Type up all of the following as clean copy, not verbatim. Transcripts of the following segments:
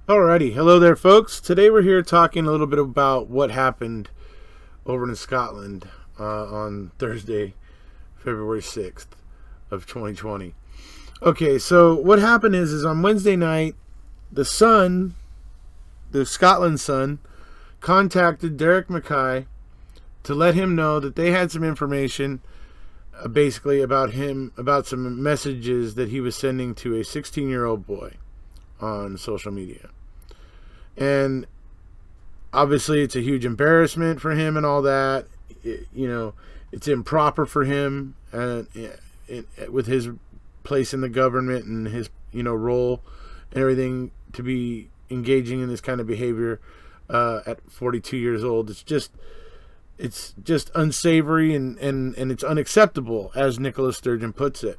Alrighty, hello there, folks. Today we're here talking a little bit about what happened over in Scotland on Thursday, February 6th of 2020. Okay, so what happened is on Wednesday night, the Scotland Sun, contacted Derek Mackay to let him know that they had some information basically about him, about some messages that he was sending to a 16-year-old boy on social media. And obviously it's a huge embarrassment for him and all that. It's improper for him with his place in the government and his role and everything to be engaging in this kind of behavior at 42 years old. It's just unsavory and it's unacceptable, as Nicholas Sturgeon puts it.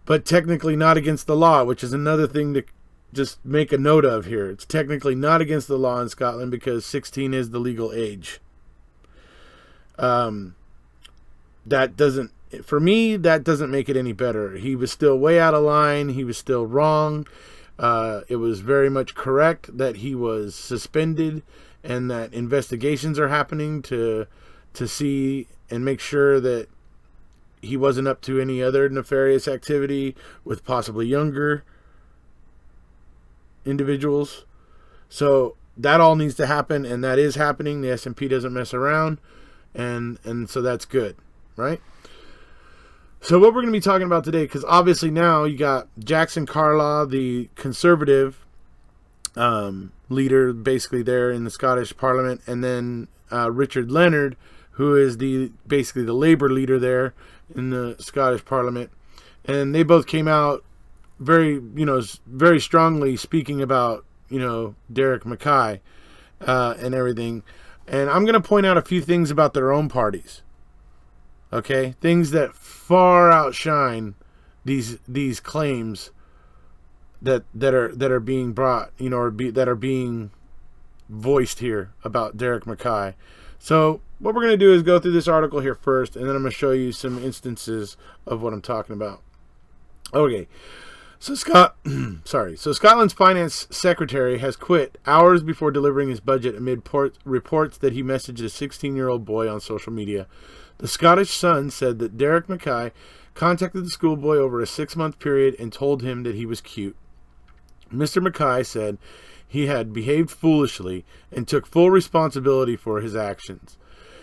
But technically not against the law, which is another thing to just make a note of here. It's technically not against the law in Scotland because 16 is the legal age. That doesn't make it any better. He was still way out of line. He was still wrong. It was very much correct that he was suspended and that investigations are happening to see and make sure that he wasn't up to any other nefarious activity with possibly younger individuals. So that all needs to happen, and that is happening. The SMP doesn't mess around, and so that's good, right? So what we're going to be talking about today, because obviously now you got Jackson Carlaw, the Conservative leader, basically there in the Scottish Parliament, and then Richard Leonard, who is basically the Labour leader there in the Scottish Parliament, and they both came out very strongly speaking about Derek Mackay and everything. And I'm going to point out a few things about their own parties. Okay, things that far outshine these claims that are being brought, that are being voiced here about Derek Mackay. So what we're going to do is go through this article here first, and then I'm going to show you some instances of what I'm talking about. Okay. So Scotland's finance secretary has quit hours before delivering his budget amid reports that he messaged a 16-year-old boy on social media. The Scottish Sun said that Derek Mackay contacted the schoolboy over a 6-month period and told him that he was cute. Mr. Mackay said he had behaved foolishly and took full responsibility for his actions.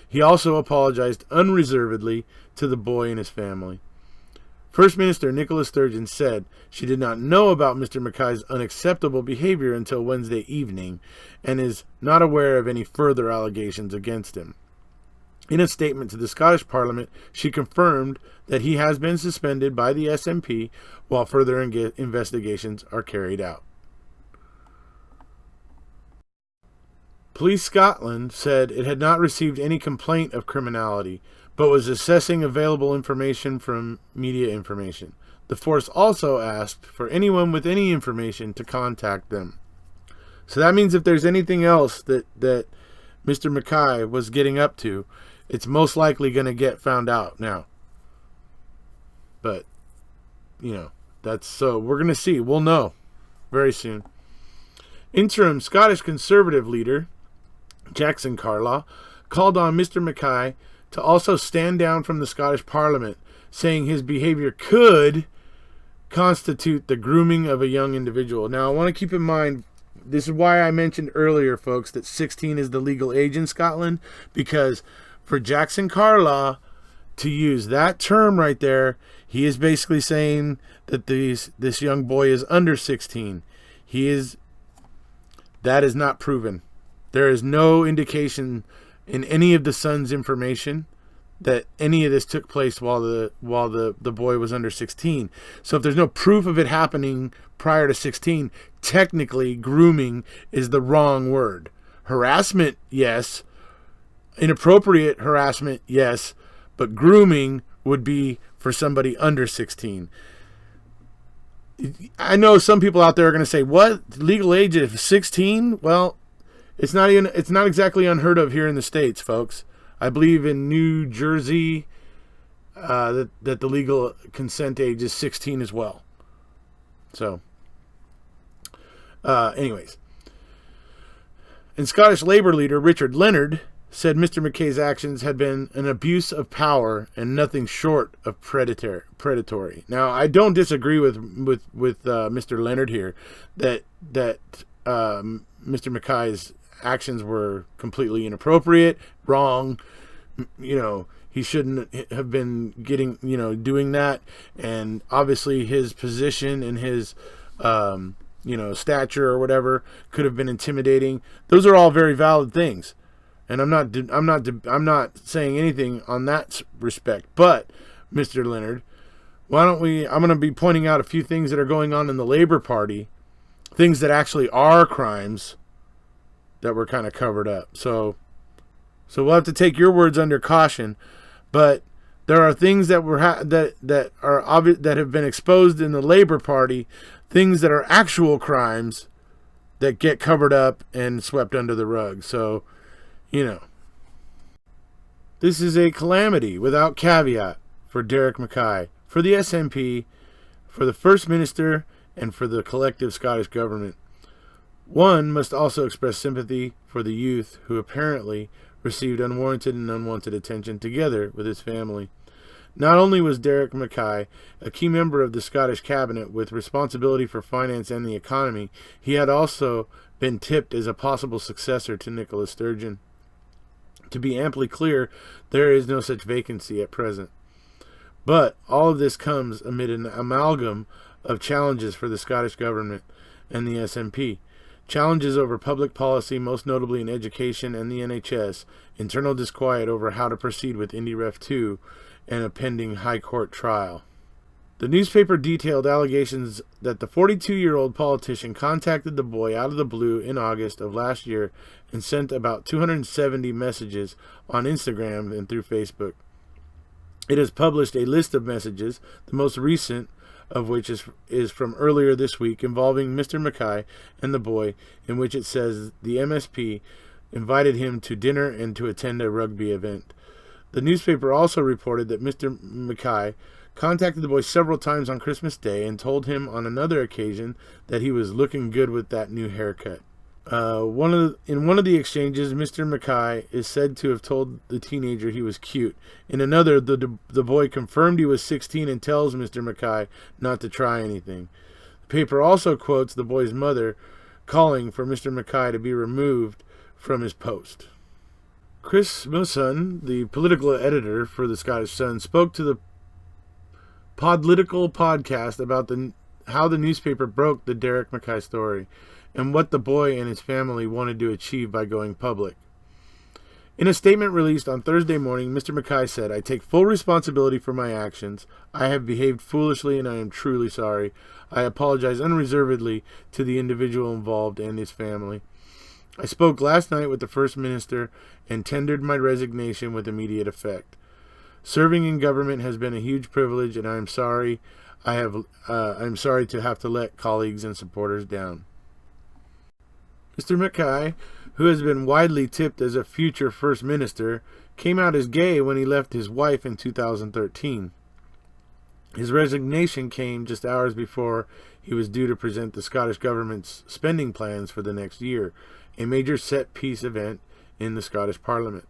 He also apologized unreservedly to the boy and his family. First Minister Nicholas Sturgeon said she did not know about Mr. Mackay's unacceptable behavior until Wednesday evening and is not aware of any further allegations against him. In a statement to the Scottish Parliament, she confirmed that he has been suspended by the SNP while further investigations are carried out. Police Scotland said it had not received any complaint of criminality, but was assessing available information from media information. The force also asked for anyone with any information to contact them. So that means if there's anything else that Mr. Mackay was getting up to, it's most likely going to get found out now. But, so we're going to see. We'll know very soon. Interim Scottish Conservative leader Jackson Carlaw called on Mr. Mackay to also stand down from the Scottish Parliament, saying his behavior could constitute the grooming of a young individual. Now, I want to keep in mind, this is why I mentioned earlier, folks, that 16 is the legal age in Scotland, because for Jackson Carlaw to use that term right there, he is basically saying that this young boy is under 16. That is not proven. There is no indication in any of the Sun's information that any of this took place while the boy was under 16. So if there's no proof of it happening prior to 16, technically grooming is the wrong word. Harassment, yes. Inappropriate harassment, yes. But grooming would be for somebody under 16. I know some people out there are going to say, what? Legal age of 16? Well, it's not exactly unheard of here in the States, folks. I believe in New Jersey that the legal consent age is 16 as well. So, Anyways. And Scottish Labour leader Richard Leonard said Mr. Mackay's actions had been an abuse of power and nothing short of predatory. Now, I don't disagree with Mr. Leonard here that Mr. Mackay's actions were completely inappropriate, wrong. He shouldn't have been doing that. And obviously his position and his, stature or whatever could have been intimidating. Those are all very valid things. And I'm not saying anything on that respect. But, Mr. Leonard, I'm going to be pointing out a few things that are going on in the Labour Party, things that actually are crimes that were kind of covered up. So we'll have to take your words under caution. But there are things that that are obvious, that have been exposed in the Labour Party, things that are actual crimes that get covered up and swept under the rug. So, this is a calamity without caveat for Derek Mackay, for the SNP, for the First Minister, and for the collective Scottish Government. One must also express sympathy for the youth who apparently received unwarranted and unwanted attention together with his family. Not only was Derek Mackay a key member of the Scottish Cabinet with responsibility for finance and the economy, he had also been tipped as a possible successor to Nicola Sturgeon. To be amply clear, there is no such vacancy at present. But all of this comes amid an amalgam of challenges for the Scottish Government and the SNP. Challenges over public policy, most notably in education and the NHS, internal disquiet over how to proceed with IndyRef 2, and a pending High Court trial. The newspaper detailed allegations that the 42-year-old politician contacted the boy out of the blue in August of last year and sent about 270 messages on Instagram and through Facebook. It has published a list of messages, the most recent of which is from earlier this week, involving Mr. Mackay and the boy, in which it says the MSP invited him to dinner and to attend a rugby event. The newspaper also reported that Mr. Mackay contacted the boy several times on Christmas Day and told him on another occasion that he was looking good with that new haircut. In one of the exchanges, Mr. Mackay is said to have told the teenager he was cute. In another, the boy confirmed he was 16 and tells Mr. Mackay not to try anything. The paper also quotes the boy's mother calling for Mr. Mackay to be removed from his post. Chris Musson, the political editor for the Scottish Sun, spoke to the Podlitical podcast about how the newspaper broke the Derek Mackay story and what the boy and his family wanted to achieve by going public. In a statement released on Thursday morning, Mr. Mackay said, "I take full responsibility for my actions. I have behaved foolishly and I am truly sorry. I apologize unreservedly to the individual involved and his family. I spoke last night with the First Minister and tendered my resignation with immediate effect. Serving in government has been a huge privilege, and I am sorry. I'm sorry to have to let colleagues and supporters down." Mr. Mackay, who has been widely tipped as a future First Minister, came out as gay when he left his wife in 2013. His resignation came just hours before he was due to present the Scottish Government's spending plans for the next year, a major set-piece event in the Scottish Parliament.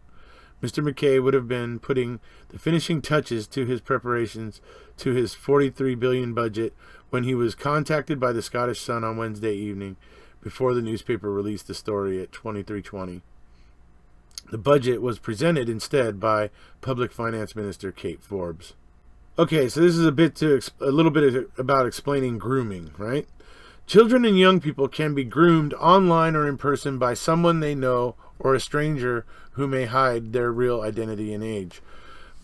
Mr. Mackay would have been putting the finishing touches to his preparations to his $43 billion budget when he was contacted by the Scottish Sun on Wednesday evening, before the newspaper released the story at 23:20. The budget was presented instead by Public Finance Minister Kate Forbes. Okay, so this is a little bit about explaining grooming, right? Children and young people can be groomed online or in person by someone they know or a stranger who may hide their real identity and age.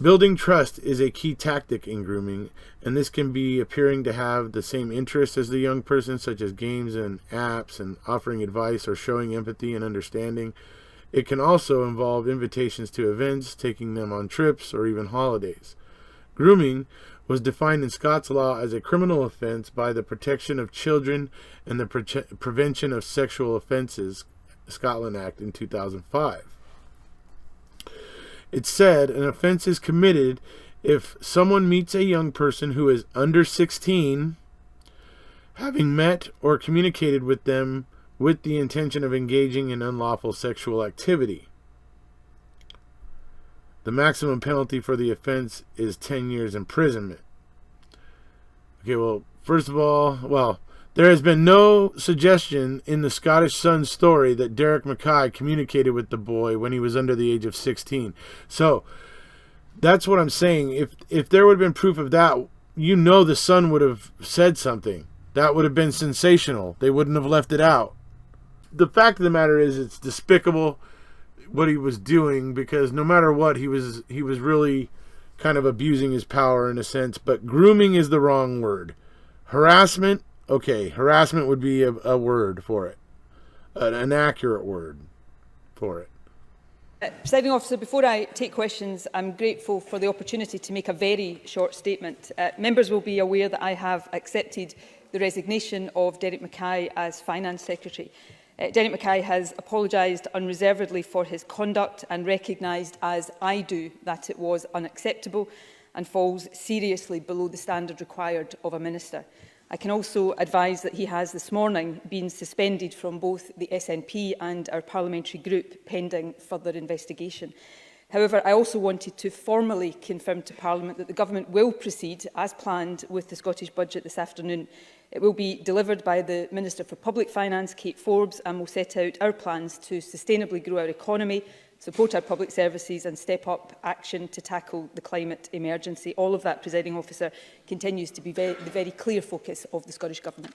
Building trust is a key tactic in grooming, and this can be appearing to have the same interests as the young person, such as games and apps and offering advice or showing empathy and understanding. It can also involve invitations to events, taking them on trips, or even holidays. Grooming was defined in Scots law as a criminal offence by the Protection of Children and the Prevention of Sexual Offences Scotland Act in 2005. It said an offense is committed if someone meets a young person who is under 16 having met or communicated with them with the intention of engaging in unlawful sexual activity. The maximum penalty for the offense is 10 years imprisonment. Okay, well, first of all, there has been no suggestion in the Scottish Sun's story that Derek Mackay communicated with the boy when he was under the age of 16. So, that's what I'm saying. If there would have been proof of that, the Sun would have said something. That would have been sensational. They wouldn't have left it out. The fact of the matter is, it's despicable what he was doing, because no matter what, he was really kind of abusing his power in a sense. But grooming is the wrong word. Harassment, okay, harassment would be a word for it, an accurate word for it. Presiding Officer, before I take questions, I'm grateful for the opportunity to make a very short statement. Members will be aware that I have accepted the resignation of Derek Mackay as Finance Secretary. Derek Mackay has apologised unreservedly for his conduct and recognised, as I do, that it was unacceptable and falls seriously below the standard required of a minister. I can also advise that he has this morning been suspended from both the SNP and our parliamentary group pending further investigation. However, I also wanted to formally confirm to Parliament that the Government will proceed as planned with the Scottish Budget this afternoon. It will be delivered by the Minister for Public Finance, Kate Forbes, and will set out our plans to sustainably grow our economy, support our public services and step up action to tackle the climate emergency. All of that, Presiding Officer, continues to be the very clear focus of the Scottish Government.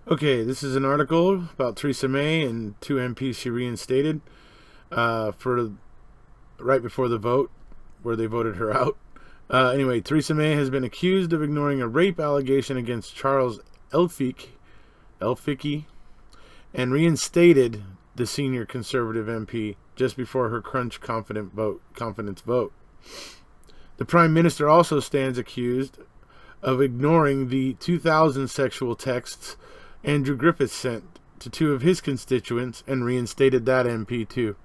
Okay, this is an article about Theresa May and 2 MPs she reinstated right before the vote, where they voted her out. Anyway, Theresa May has been accused of ignoring a rape allegation against Charles Elphicke and reinstated the senior Conservative MP just before her crunch confidence vote. The Prime Minister also stands accused of ignoring the 2000 sexual texts Andrew Griffiths sent to 2 of his constituents and reinstated that MP too.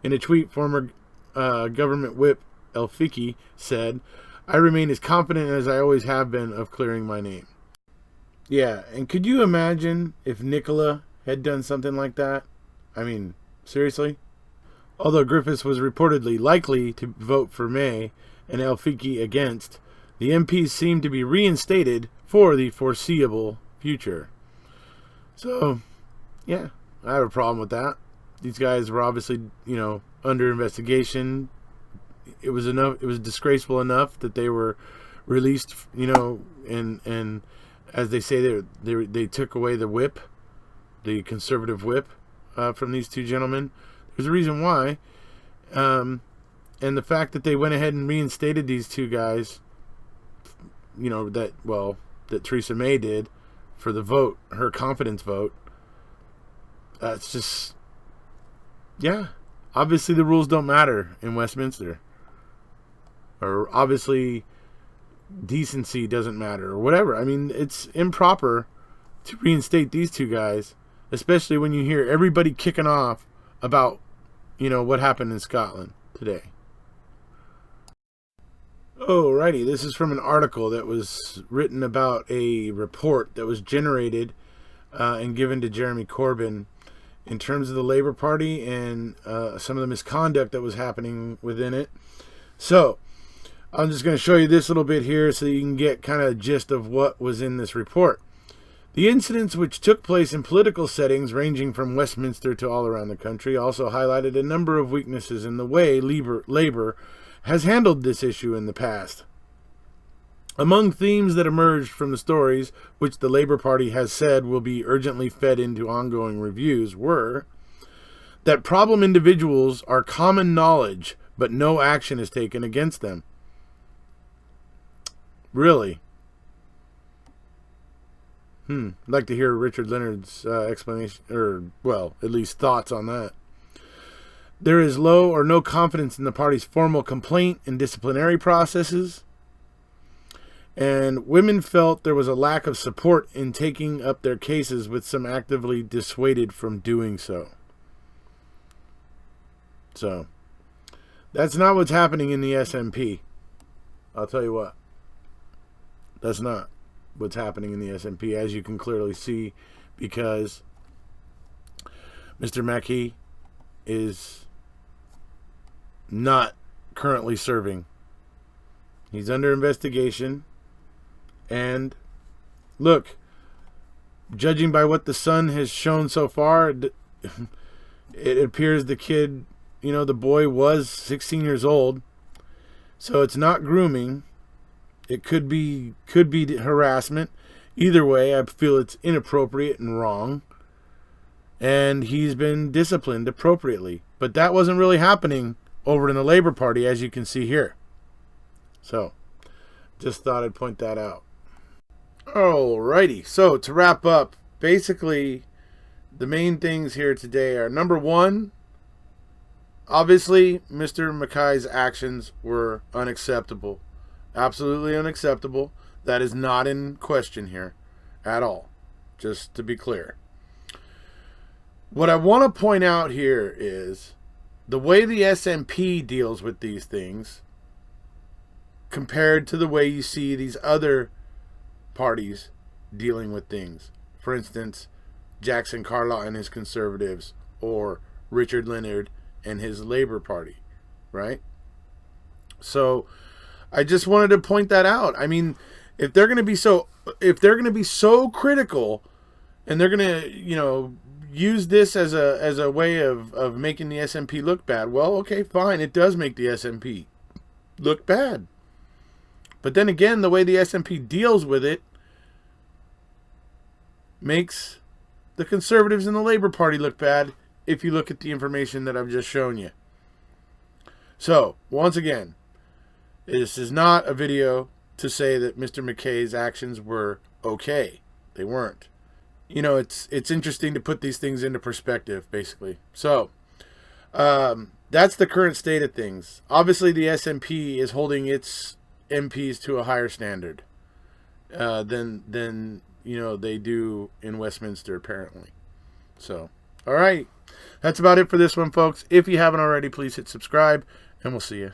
In a tweet, former government whip Elphicke said, "I remain as confident as I always have been of clearing my name." Yeah, and could you imagine if Nicola had done something like that? I mean, seriously? Although Griffiths was reportedly likely to vote for May and Elphicke against, the MPs seem to be reinstated for the foreseeable future. So, yeah, I have a problem with that. These guys were obviously, under investigation. It was disgraceful enough that they were released, and as they say, they took away the whip, the Conservative whip, from these 2 gentlemen. There's a reason why, and the fact that they went ahead and reinstated these 2 guys, that Theresa May did for the vote, her confidence vote. It's just, yeah. Obviously, the rules don't matter in Westminster. Or obviously, decency doesn't matter, or whatever. I mean, it's improper to reinstate these 2 guys, especially when you hear everybody kicking off about, what happened in Scotland today. Alrighty, this is from an article that was written about a report that was generated and given to Jeremy Corbyn in terms of the Labour Party and some of the misconduct that was happening within it. So, I'm just going to show you this little bit here so you can get kind of a gist of what was in this report. The incidents which took place in political settings ranging from Westminster to all around the country also highlighted a number of weaknesses in the way Labour has handled this issue in the past. Among themes that emerged from the stories, which the Labour Party has said will be urgently fed into ongoing reviews, were that problem individuals are common knowledge, but no action is taken against them. Really? I'd like to hear Richard Leonard's explanation, at least thoughts on that. There is low or no confidence in the party's formal complaint and disciplinary processes. And women felt there was a lack of support in taking up their cases, with some actively dissuaded from doing so. So, that's not what's happening in the SNP. I'll tell you what. That's not. what's happening in the SNP, as you can clearly see, because Mr. Mackay is not currently serving. He's under investigation. And look, judging by what the son has shown so far, it appears the kid, the boy was 16 years old. So it's not grooming. It could be harassment. Either way, I feel it's inappropriate and wrong. And he's been disciplined appropriately. But that wasn't really happening over in the Labour Party, as you can see here. So, just thought I'd point that out. Alrighty, so to wrap up, basically, the main things here today are, number one, obviously, Mr. Mackay's actions were unacceptable. Absolutely unacceptable. That is not in question here at all, just to be clear. What I want to point out here is the way the SNP deals with these things compared to the way you see these other parties dealing with things. For instance, Jackson Carlaw and his Conservatives, or Richard Leonard and his Labour Party, right? So I just wanted to point that out. I mean, if they're going to be so critical, and they're going to, use this as a way of making the SNP look bad, well, okay, fine, it does make the SNP look bad. But then again, the way the SNP deals with it makes the Conservatives and the Labour Party look bad if you look at the information that I've just shown you. So, once again, this is not a video to say that Mr. Mackay's actions were okay. They weren't. It's interesting to put these things into perspective, basically. So, that's the current state of things. Obviously, the SNP is holding its MPs to a higher standard than they do in Westminster, apparently. So, all right. That's about it for this one, folks. If you haven't already, please hit subscribe, and we'll see you.